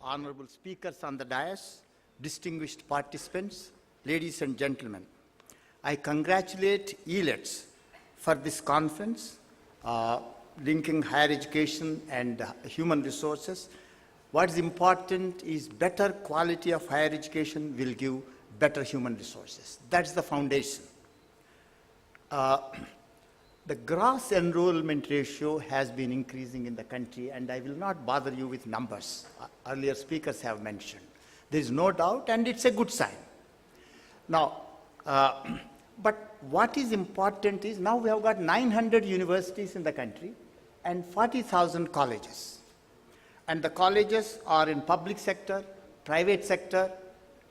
honorable speakers on the dais, distinguished participants, ladies and gentlemen. I congratulate elets for this conference, linking higher education and human resources. What is important is better quality of higher education will give better human resources. That's the foundation. The gross enrollment ratio has been increasing in the country, and I will not bother you with numbers. Earlier speakers have mentioned. There is no doubt, and it's a good sign. Now, but what is important is now we have got 900 universities in the country and 40,000 colleges. And the colleges are in public sector, private sector,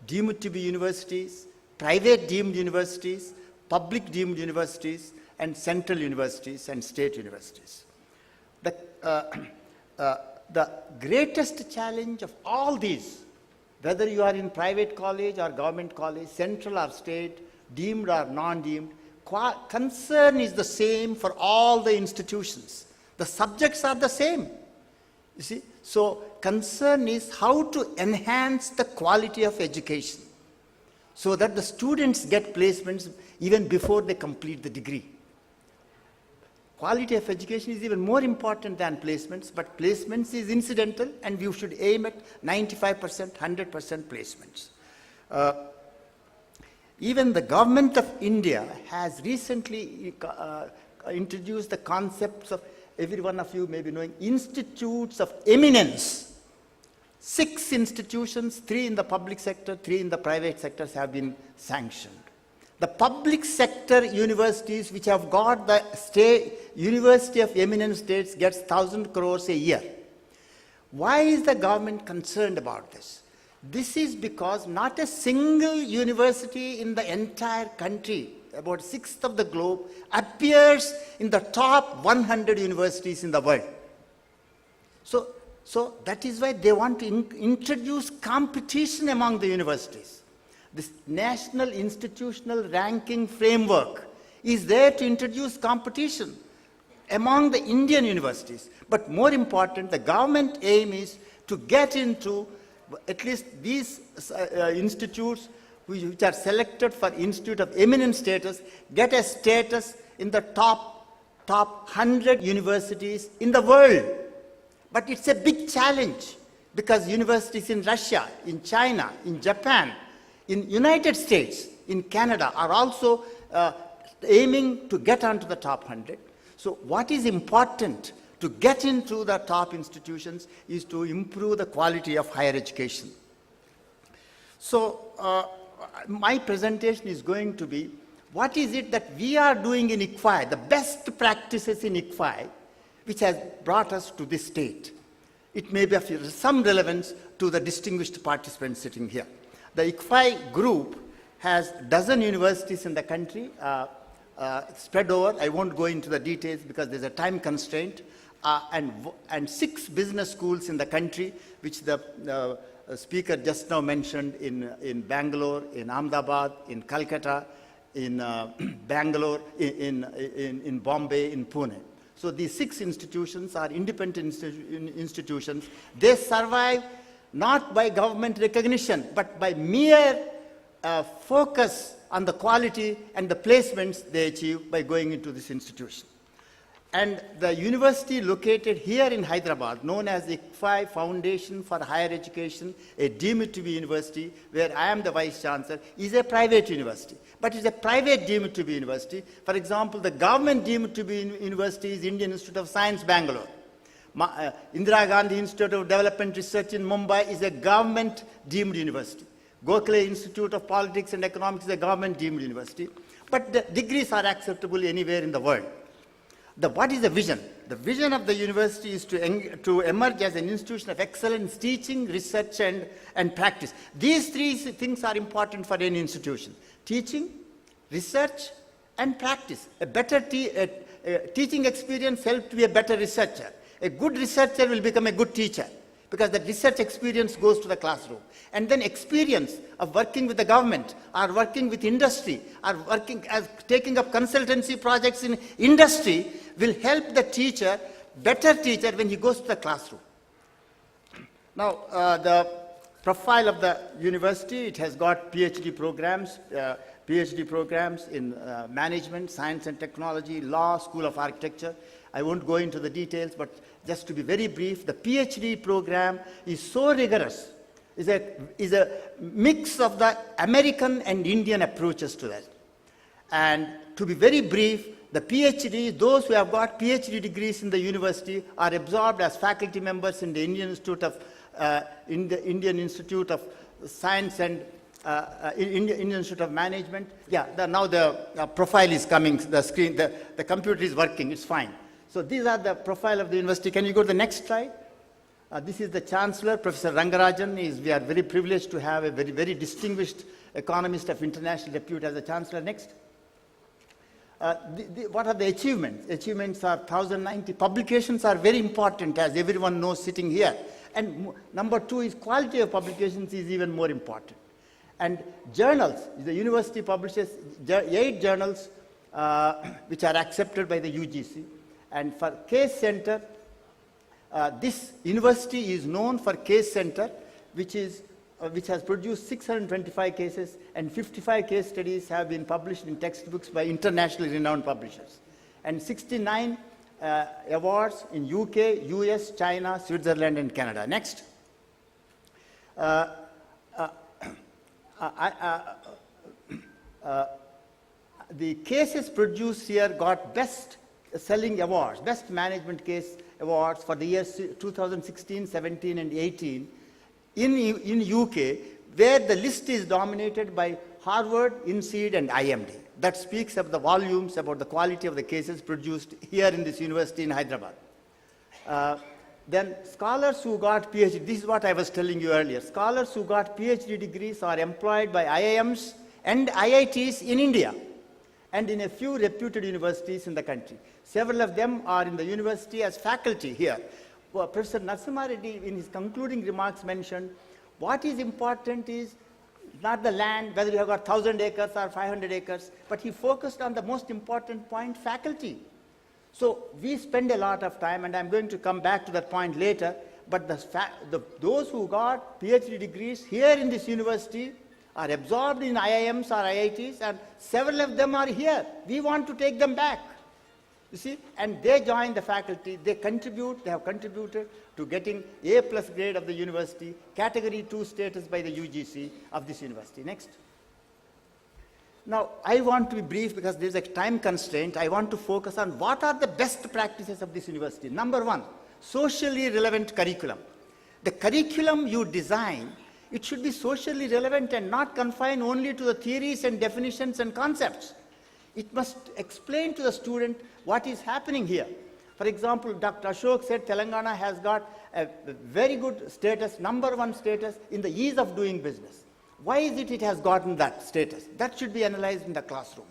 deemed to be universities, private deemed universities, public deemed universities, and central universities and state universities. The greatest challenge of all these, whether you are in private college or government college, central or state, deemed or non-deemed, concern is the same for all the institutions. The subjects are the same. You see, so concern is how to enhance the quality of education so that the students get placements even before they complete the degree. Quality of education is even more important than placements, but placements is incidental, and you should aim at 95%, 100% placements. Even the government of India has recently introduced the concepts of, every one of you may be knowing, institutes of eminence. 6 institutions, 3 in the public sector, 3 in the private sectors have been sanctioned. The public sector universities which have got the state University of Eminence states gets 1,000 crores a year. Why is the government concerned about this? This is because not a single university in the entire country, about 1/6 of the globe, appears in the top 100 universities in the world. So that is why they want to introduce competition among the universities. This National Institutional Ranking Framework is there to introduce competition among the Indian universities. But more important, the government aim is to get into at least these institutes which are selected for Institute of Eminent status, get a status in the top 100 universities in the world. But it's a big challenge because universities in Russia, in China, in Japan, in United States, in Canada are also aiming to get onto the top 100. So what is important to get into the top institutions is to improve the quality of higher education. So my presentation is going to be, what is it that we are doing in ICFAI, the best practices in ICFAI, which has brought us to this state. It may be of some relevance to the distinguished participants sitting here. The ICFAI group has a dozen universities in the country, spread over. I won't go into the details because there's a time constraint, and 6 business schools in the country, which the speaker just now mentioned in Bangalore, in Ahmedabad, in Calcutta, in Bangalore, in Bombay, in Pune. So these 6 institutions are independent institutions. They survive not by government recognition, but by mere focus on the quality and the placements they achieve by going into this institution. And the university located here in Hyderabad, known as the ICFAI Foundation for Higher Education, a deemed to be university, where I am the Vice Chancellor, is a private university. But it's a private deemed to be university. For example, the government deemed to be university is Indian Institute of Science, Bangalore. Indira Gandhi Institute of Development Research in Mumbai is a government deemed university. Gokhale Institute of Politics and Economics is a government deemed university. But the degrees are acceptable anywhere in the world. What is the vision? The vision of the university is to emerge as an institution of excellence, teaching, research, and practice. These 3 things are important for any institution. Teaching, research, and practice. A better teaching experience helps to be a better researcher. A good researcher will become a good teacher because the research experience goes to the classroom. And then experience of working with the government or working with industry or working as taking up consultancy projects in industry will help the teacher, better teacher, when he goes to the classroom. Now, the profile of the university, it has got PhD programs in management, science and technology, law, School of Architecture. I won't go into the details, but just to be very brief, the PhD program is so rigorous, is a mix of the American and Indian approaches to that. And to be very brief, the PhD, those who have got PhD degrees in the university are absorbed as faculty members in the Indian Institute of Science and Indian Institute of Management. Yeah, now the profile is coming, the screen, the computer is working, it's fine. So these are the profile of the university. Can you go to the next slide? This is the Chancellor, Professor Rangarajan. We are very privileged to have a very, very distinguished economist of international repute as the Chancellor. Next. What are the achievements? Achievements are 1,090. Publications are very important, as everyone knows sitting here. And number two is quality of publications is even more important. And journals, the university publishes 8 journals which are accepted by the UGC. And for Case Center, this university is known for Case Center, which has produced 625 cases, and 55 case studies have been published in textbooks by internationally renowned publishers. And 69 awards in UK, US, China, Switzerland, and Canada. Next. The cases produced here got best selling awards, best management case awards for the years 2016, 17, and 18 in UK, where the list is dominated by Harvard, INSEAD, and IMD. That speaks of the volumes about the quality of the cases produced here in this university in Hyderabad. Then scholars who got PhD, this is what I was telling you earlier, scholars who got PhD degrees are employed by IIMs and IITs in India and in a few reputed universities in the country. Several of them are in the university as faculty here. Well, Professor Narasimha Reddy, in his concluding remarks, mentioned what is important is not the land, whether you have got 1,000 acres or 500 acres, but he focused on the most important point, faculty. So we spend a lot of time, and I'm going to come back to that point later, but those who got PhD degrees here in this university are absorbed in IIMs or IITs, and several of them are here. We want to take them back. You see, and they join the faculty, they have contributed to getting A+ grade of the university, category 2 status by the UGC of this university. Next. Now, I want to be brief because there's a time constraint. I want to focus on what are the best practices of this university. Number one, socially relevant curriculum. The curriculum you design, it should be socially relevant and not confined only to the theories and definitions and concepts. It must explain to the student what is happening here. For example, Dr. Ashok said Telangana has got a very good status, number 1 status in the ease of doing business. Why is it has gotten that status? That should be analyzed in the classroom.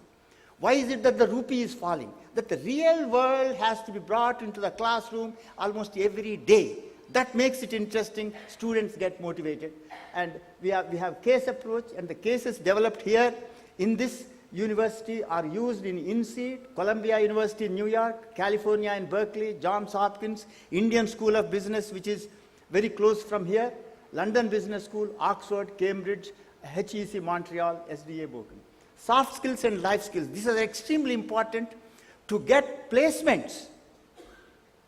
Why is it that the rupee is falling? That the real world has to be brought into the classroom almost every day. That makes it interesting. Students get motivated. And we have case approach, and the cases developed here in this university are used in INSEAD, Columbia University in New York, California in Berkeley, Johns Hopkins, Indian School of Business, which is very close from here, London Business School, Oxford, Cambridge, HEC Montreal, SDA Berkeley. Soft skills and life skills. These are extremely important to get placements.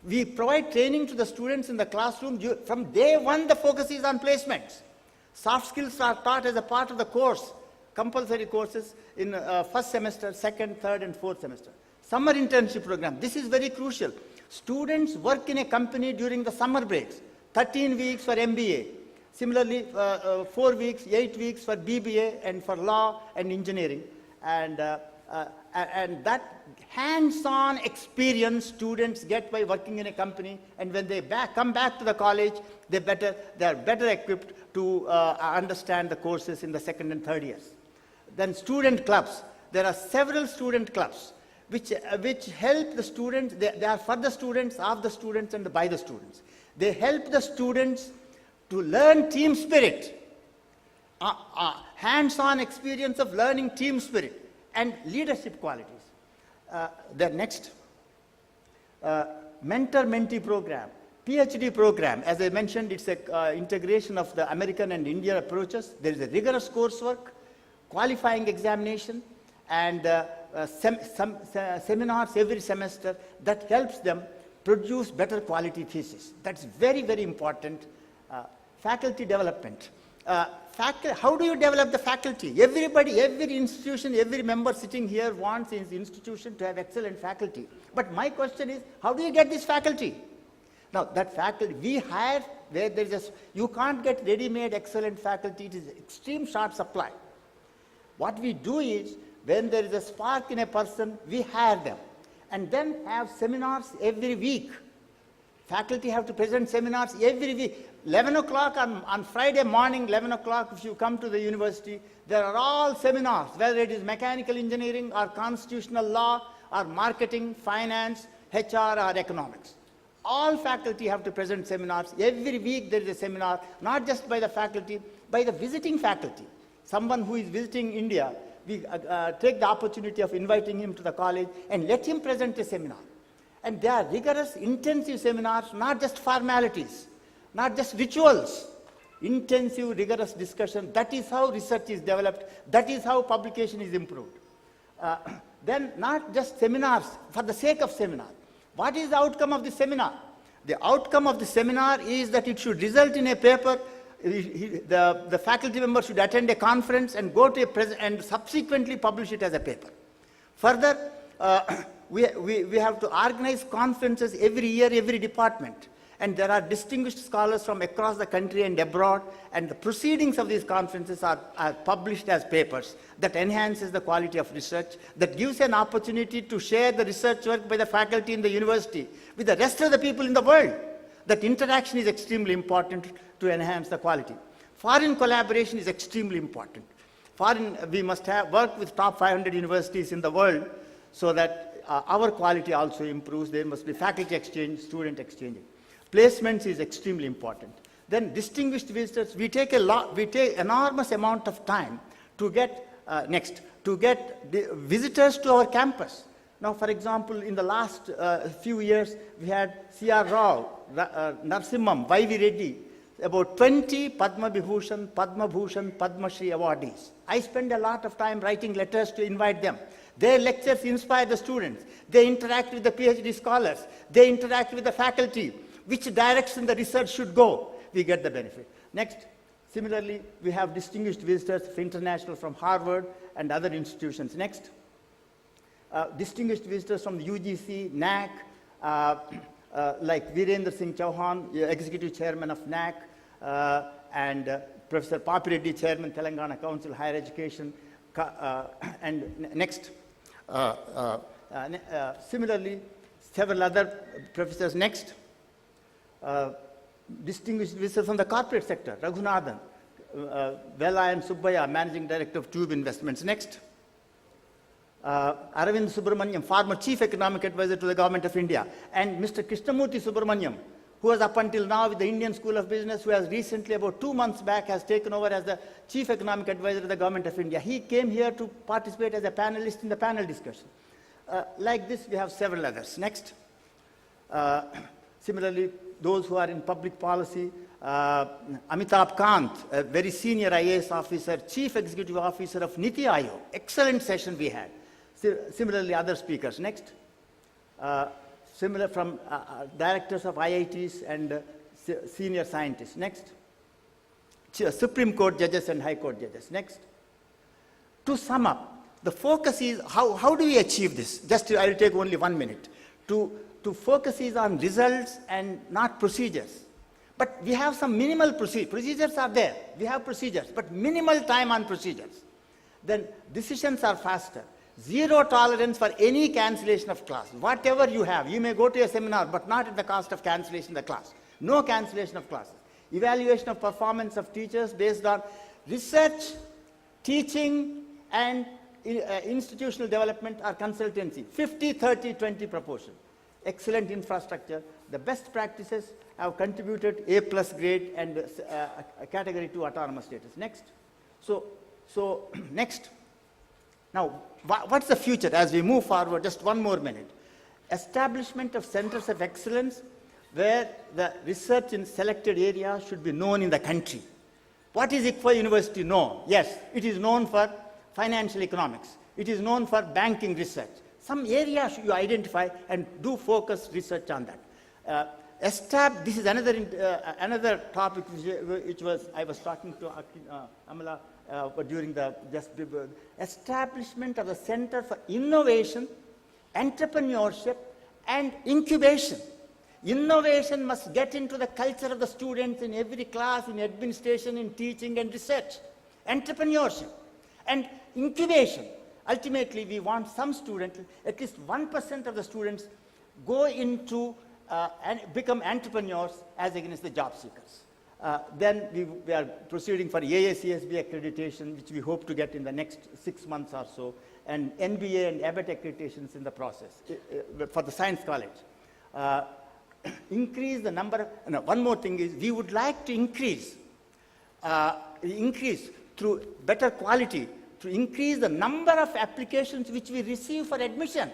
We provide training to the students in the classroom. From day one, the focus is on placements. Soft skills are taught as a part of the course, compulsory courses in first semester, second, third, and fourth semester. Summer internship program. This is very crucial. Students work in a company during the summer breaks. 13 weeks for MBA. Similarly, 4 weeks, 8 weeks for BBA and for law and engineering. And that hands-on experience students get by working in a company, and when they come back to the college, they are better equipped to understand the courses in the second and third years. Then student clubs. There are several student clubs which help the students. They are for the students, of the students, and by the students. They help the students to learn team spirit, hands-on experience of learning team spirit and leadership qualities. The next, mentor-mentee program. PhD program, as I mentioned, it's a integration of the American and Indian approaches. There is a rigorous coursework, qualifying examination, and seminars every semester that helps them produce better quality thesis. That's very, very important. Faculty development. How do you develop the faculty? Everybody, every institution, every member sitting here wants his institution to have excellent faculty. But my question is, how do you get this faculty? Now, that faculty, we hire where there is you can't get ready-made excellent faculty. It is extreme short supply. What we do is, when there is a spark in a person, we hire them. And then have seminars every week. Faculty have to present seminars every week. 11 o'clock on Friday morning, 11 o'clock, if you come to the university, there are all seminars, whether it is mechanical engineering or constitutional law or marketing, finance, HR or economics. All faculty have to present seminars. Every week there is a seminar, not just by the faculty, by the visiting faculty. Someone who is visiting India, we take the opportunity of inviting him to the college and let him present a seminar. And they are rigorous, intensive seminars, not just formalities, not just rituals. Intensive, rigorous discussion. That is how research is developed. That is how publication is improved. Then not just seminars for the sake of seminar. What is the outcome of the seminar? The outcome of the seminar is that it should result in a paper. The faculty member should attend a conference and go to and subsequently publish it as a paper. Further, we have to organize conferences every year, every department. And there are distinguished scholars from across the country and abroad, and the proceedings of these conferences are published as papers. That enhances the quality of research, that gives an opportunity to share the research work by the faculty in the university with the rest of the people in the world. That interaction is extremely important to enhance the quality. Foreign collaboration is extremely important. We must work with top 500 universities in the world so that our quality also improves. There must be faculty exchange, student exchange. Placements is extremely important. Then distinguished visitors, we take enormous amount of time to get visitors to our campus. Now, for example, in the last few years, we had C.R. Rao, Narsimham, Y.V. Reddy, about 20 Padma Vibhushan, Padma Bhushan, Padma Shri awardees. I spend a lot of time writing letters to invite them. Their lectures inspire the students. They interact with the PhD scholars. They interact with the faculty. Which direction the research should go, we get the benefit. Next, similarly, we have distinguished visitors international from Harvard and other institutions. Next, distinguished visitors from the UGC, NAC, like Virendra Singh Chauhan, Executive Chairman of NAC, and Professor Papi Reddy, Chairman, Telangana Council Higher Education, and next, similarly, several other professors. Next, distinguished visitors from the corporate sector, Raghunathan, Velayan Subbaya, Managing Director of Tube Investments. Next, Aravind Subramaniam, former Chief Economic Advisor to the Government of India, and Mr. Krishnamurthy Subramaniam, who was up until now with the Indian School of Business, who has recently, about 2 months back, has taken over as the Chief Economic Advisor to the Government of India. He came here to participate as a panelist in the panel discussion. Like this, we have several others. Next, similarly, those who are in public policy, Amitabh Kant, a very senior IAS officer, Chief Executive Officer of Niti Aayog. Excellent session we had. Similarly, other speakers. Next, similar from directors of IITs and senior scientists. Next, Supreme Court judges and High Court judges. Next, to sum up, the focus is how do we achieve this? I will take only 1 minute. To focus is on results and not procedures. But we have some minimal procedures. Procedures are there. We have procedures, but minimal time on procedures. Then decisions are faster. Zero tolerance for any cancellation of class. Whatever you have, you may go to a seminar, but not at the cost of cancellation of the class. No cancellation of classes. Evaluation of performance of teachers based on research, teaching, and institutional development or consultancy. 50, 30, 20 proportion. Excellent infrastructure. The best practices have contributed A+ grade and a category 2 autonomous status. Next. So next. Now, what's the future as we move forward? Just 1 more minute. Establishment of centers of excellence where the research in selected areas should be known in the country. What is ICFAI University known? Yes, it is known for financial economics. It is known for banking research. Some areas you identify and do focus research on that. This is another topic which I was talking to Amala during the establishment of the Center for Innovation, Entrepreneurship, and Incubation. Innovation must get into the culture of the students in every class, in administration, in teaching and research. Entrepreneurship and incubation. Ultimately, we want some students, at least 1% of the students, go into and become entrepreneurs as against the job seekers. Then we are proceeding for AACSB accreditation, which we hope to get in the next 6 months or so, and NBA and ABET accreditations in the process for the Science College. Increase the number of, one more thing is we would like to increase through better quality, to increase the number of applications which we receive for admission,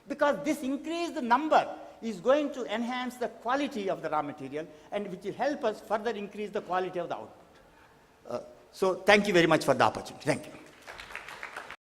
because this increased number is going to enhance the quality of the raw material and which will help us further increase the quality of the output. So thank you very much for the opportunity. Thank you.